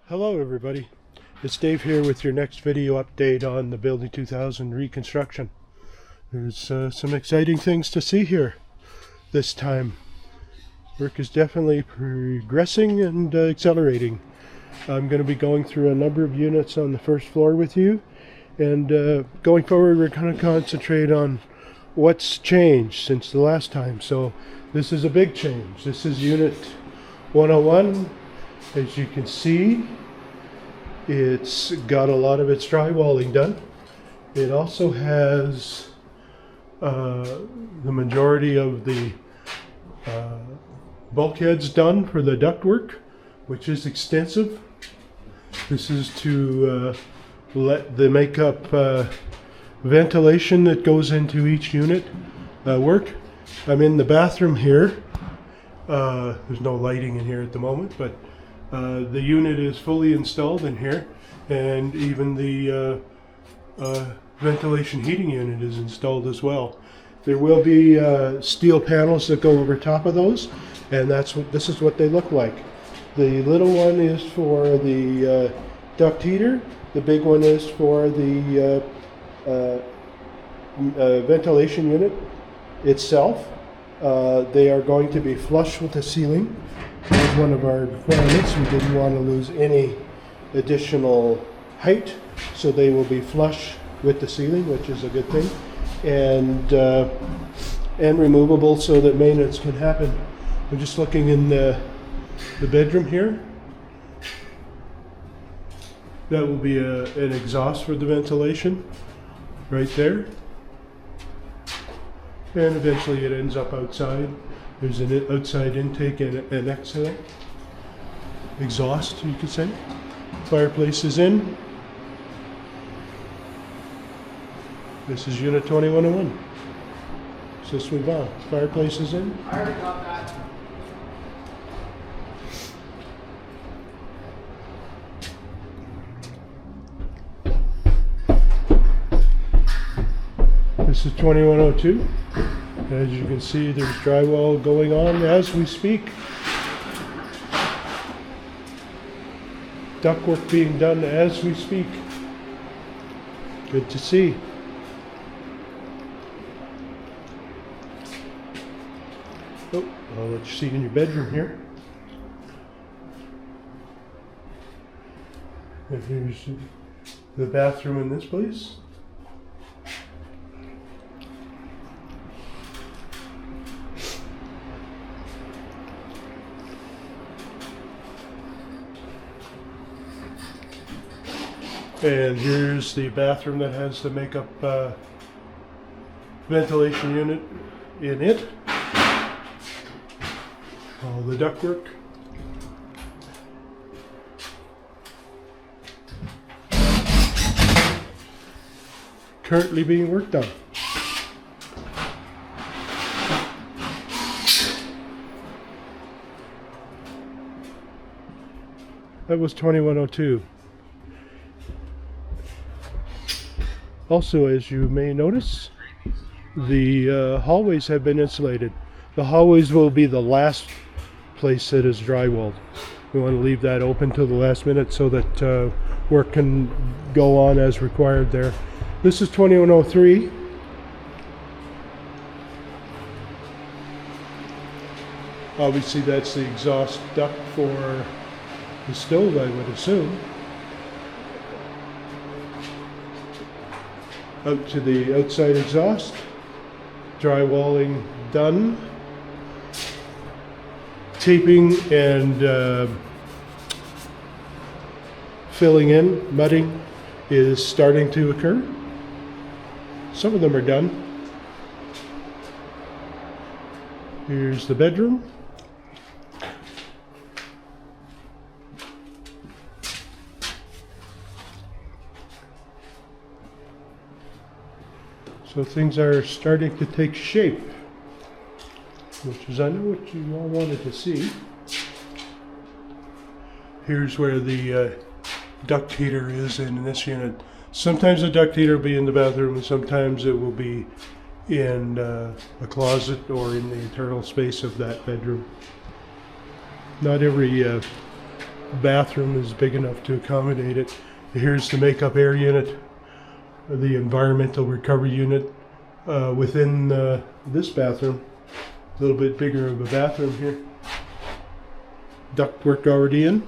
Hello everybody, it's Dave here with your next video update on the Building 2000 reconstruction. There's some exciting things to see here this time. Work is definitely progressing and accelerating. I'm going to be going through a number of units on the first floor with you, and going forward we're going to concentrate on what's changed since the last time. So this is a big change. This is unit 101. As you can see, it's got a lot of its drywalling done. It also has the majority of the bulkheads done for the ductwork, which is extensive. This is to let the makeup ventilation that goes into each unit work. I'm in the bathroom here. There's no lighting in here at the moment, but the unit is fully installed in here, and even the ventilation heating unit is installed as well. There will be steel panels that go over top of those, and this is what they look like. The little one is for the duct heater. The big one is for the ventilation unit itself. They are going to be flush with the ceiling. That was one of our requirements. We didn't want to lose any additional height, so they will be flush with the ceiling, which is a good thing, and removable so that maintenance can happen. I'm just looking in the bedroom here. That will be an exhaust for the ventilation right there, and eventually it ends up outside. There's an outside intake and an exhale, exhaust, you could say. Fireplace is in. This is unit 2101. So let's move on. Fireplace is in. I already got that. This is 2102. As you can see, there's drywall going on as we speak. Ductwork being done as we speak. Good to see. Oh, I'll let you see in your bedroom here. And here's the bathroom in this place. And here's the bathroom that has the makeup ventilation unit in it. All the ductwork. Currently being worked on. That was 2102. Also, as you may notice, the hallways have been insulated. The hallways will be the last place that is drywalled. We want to leave that open till the last minute so that work can go on as required there. This is 2103. Obviously that's the exhaust duct for the stove, I would assume. Out to the outside exhaust. Drywalling done. Taping and filling in, mudding is starting to occur. Some of them are done. Here's the bedroom. So things are starting to take shape, which is, I know what you all wanted to see. Here's where the duct heater is in this unit. Sometimes the duct heater will be in the bathroom, and sometimes it will be in a closet or in the internal space of that bedroom. Not every bathroom is big enough to accommodate it. Here's the makeup air unit, the environmental recovery unit within this bathroom. A little bit bigger of a bathroom here. Ductwork already in.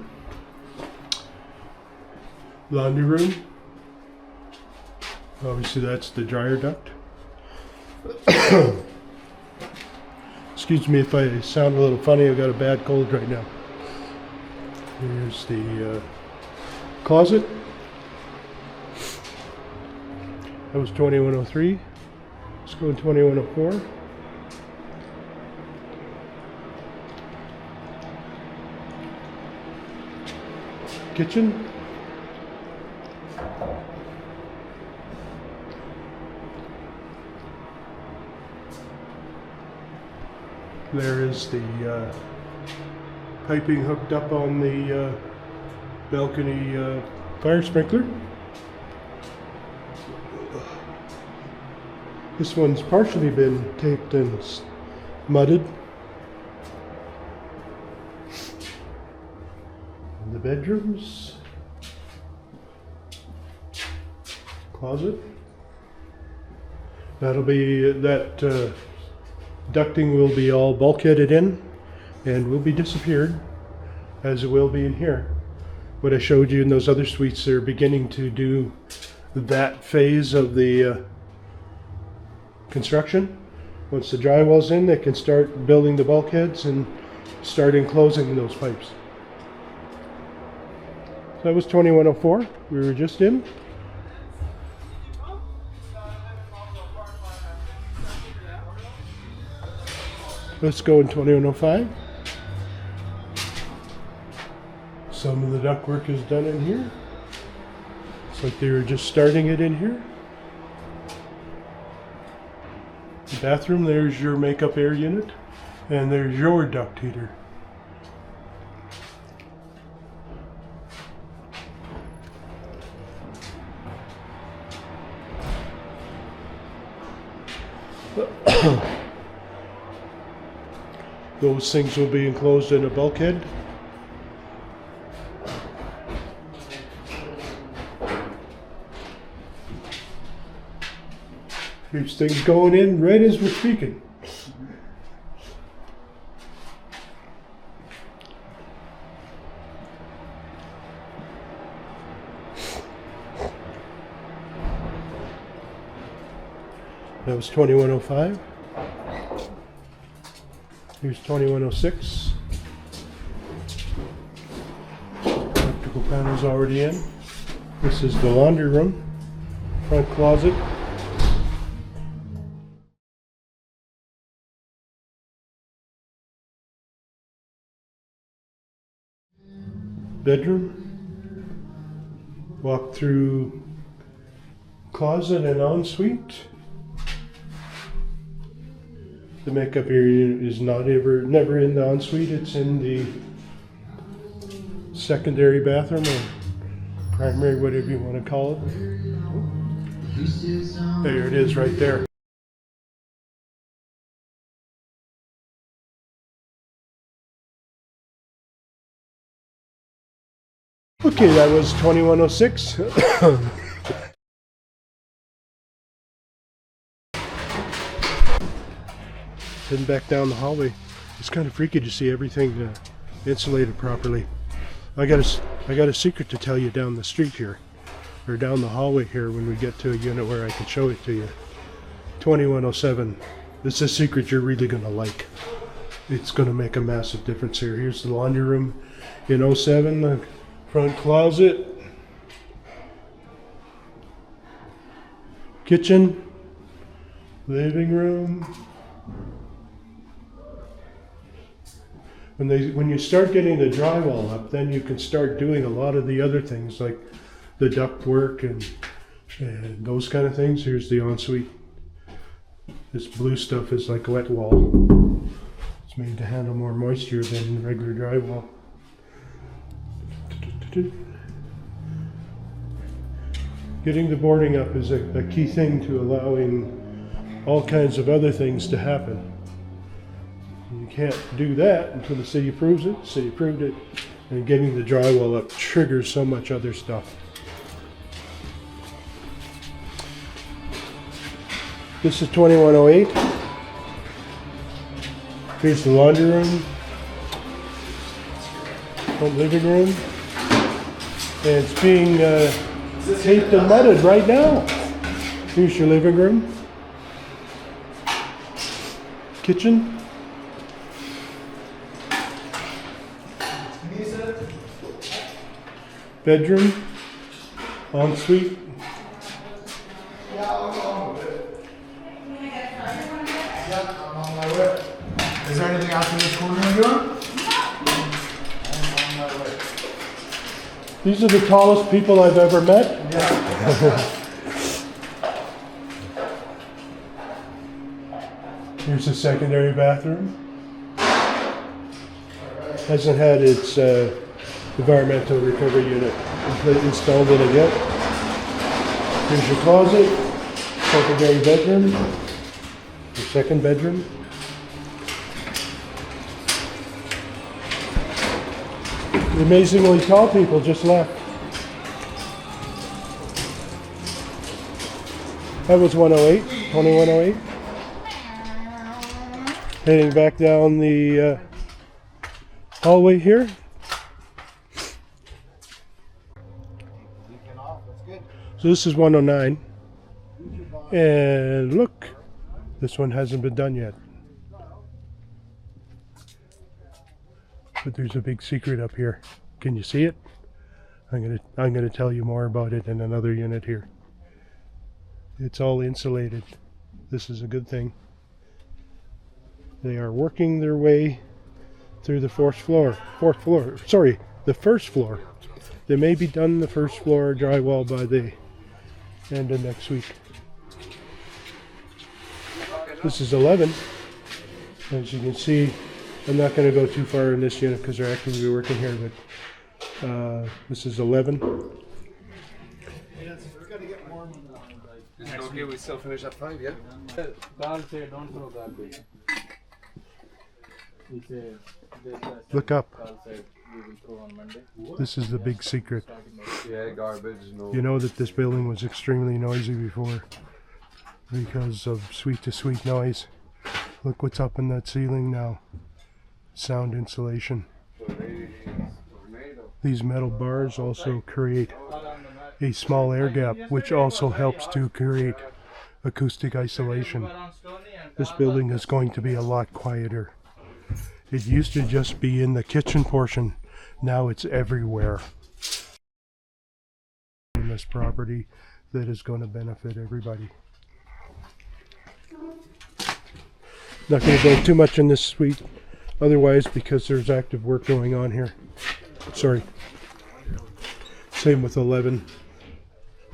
Laundry room. Obviously that's the dryer duct. Excuse me if I sound a little funny, I've got a bad cold right now. Here's the closet. That was 2103. Let's go in 2104. Kitchen. There is the piping hooked up on the balcony fire sprinkler. This one's partially been taped and mudded. The bedrooms. Closet. That'll be that ducting will be all bulkheaded in and will be disappeared, as it will be in here. What I showed you in those other suites, they're beginning to do that phase of the construction. Once the drywall's in, they can start building the bulkheads and start enclosing those pipes. So that was 2104. We were just in. Let's go in 2105. Some of the ductwork is done in here. It's like they were just starting it in here. The bathroom, there's your makeup air unit, and there's your duct heater. Those things will be enclosed in a bulkhead. Here's things going in right as we're speaking. That was 2105. Here's 2106. Electrical panels already in. This is the laundry room, front closet. Bedroom. Walk through closet and ensuite. The makeup area is never in the ensuite. It's in the secondary bathroom or primary, whatever you want to call it. There it is right there. Okay, that was 2106. Heading back down the hallway. It's kind of freaky to see everything insulated properly. I got a secret to tell you down the street here, or down the hallway here when we get to a unit where I can show it to you. 2107. This is a secret you're really going to like. It's going to make a massive difference here. Here's the laundry room in 07, the front closet, kitchen, living room. When you start getting the drywall up, then you can start doing a lot of the other things like the duct work and those kind of things. Here's the ensuite. This blue stuff is like wet wall. It's made to handle more moisture than regular drywall. Getting the boarding up is a key thing to allowing all kinds of other things to happen. You can't do that until the city approves it. The city approved it. And getting the drywall up triggers so much other stuff. This is 2108. Here's the laundry room, home living room, and it's being taped and mudded right now. Here's your living room, kitchen, bedroom, ensuite. Is there anything else in this corner you're doing? These are the tallest people I've ever met. Here's the secondary bathroom. Hasn't had its environmental recovery unit installed in it yet. Here's your closet, secondary bedroom, your second bedroom. The amazingly tall people just left. That was 108, 2108. Heading back down the hallway here. So this is 109. And look, this one hasn't been done yet. But there's a big secret up here. Can you see it? I'm gonna tell you more about it in another unit here. It's all insulated. This is a good thing. They are working their way through the the first floor. They may be done the first floor drywall by the end of next week. This is 11. As you can see, I'm not going to go too far in this unit because they're actively working here, but this is 11. Is it okay we still finish at 5, yeah? Carl said don't throw garbage. He said, Look up. Carl said we will throw on Monday. This is the big secret. Yeah, garbage, no. You know that this building was extremely noisy before because of suite-to-suite noise. Look what's up in that ceiling now. Sound insulation. These metal bars also create a small air gap, which also helps to create acoustic isolation. This building is going to be a lot quieter. It used to just be in the kitchen portion. Now it's everywhere. In this property that is going to benefit everybody. Not going to go too much in this suite otherwise because there's active work going on here. Sorry. Same with 11.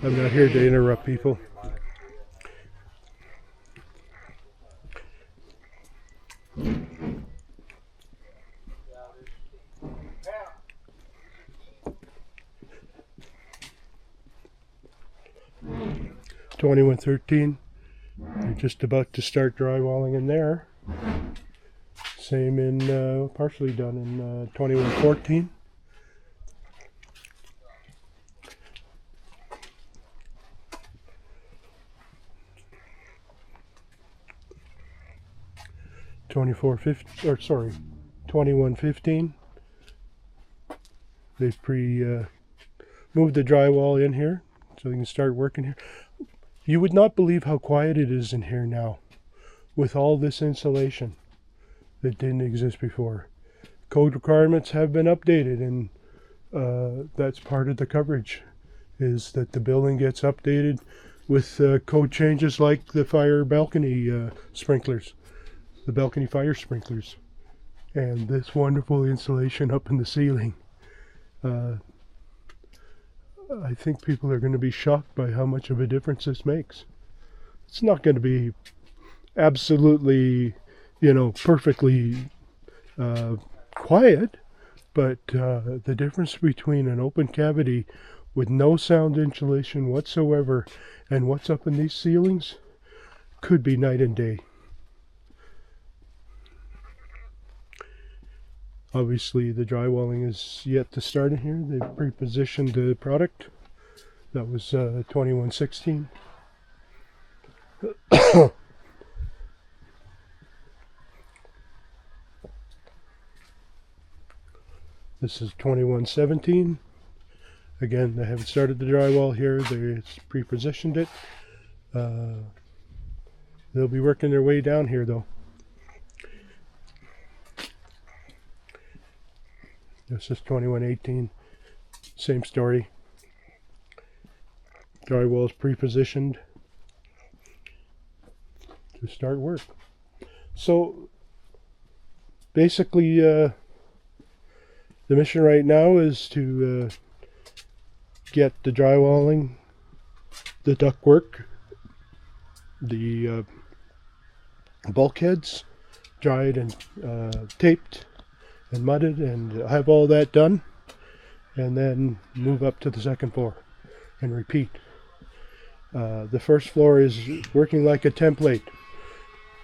I'm not here to interrupt people. $21.13. They're just about to start drywalling in there. Same in partially done in 21.14. $21.15. They've moved the drywall in here so they can start working here. You would not believe how quiet it is in here now with all this insulation that didn't exist before. Code requirements have been updated, and that's part of the coverage, is that the building gets updated with code changes like the fire balcony sprinklers, the balcony fire sprinklers, and this wonderful insulation up in the ceiling. I think people are going to be shocked by how much of a difference this makes. It's not going to be absolutely, perfectly quiet, but the difference between an open cavity with no sound insulation whatsoever and what's up in these ceilings could be night and day. Obviously the drywalling is yet to start in here. They've pre-positioned the product. That was 2116. This is 2117. Again, they haven't started the drywall here. They've pre-positioned it. They'll be working their way down here though. This is 2118. Same story. Drywall is pre-positioned to start work. So basically the mission right now is to get the drywalling, the ductwork, the bulkheads dried and taped and mudded, and have all that done, and then move up to the second floor and repeat. The first floor is working like a template.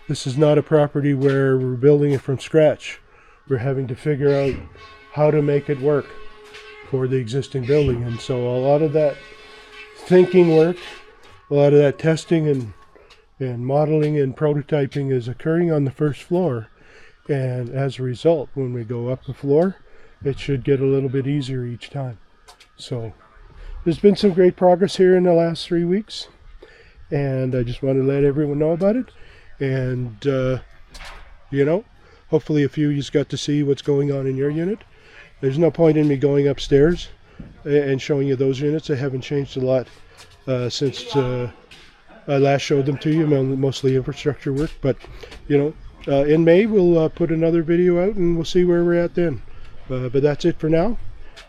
This is not a property where we're building it from scratch. We're having to figure out how to make it work for the existing building, and so a lot of that thinking work, a lot of that testing and modeling and prototyping is occurring on the first floor, and as a result, when we go up the floor, it should get a little bit easier each time. So there's been some great progress here in the last 3 weeks, and I just want to let everyone know about it. And you know, hopefully a few of you got to see what's going on in your unit. There's no point in me going upstairs and showing you those units. They haven't changed a lot since I last showed them to you, mostly infrastructure work. But you know, in May we'll put another video out and we'll see where we're at then. But that's it for now,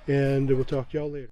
and we'll talk to y'all later.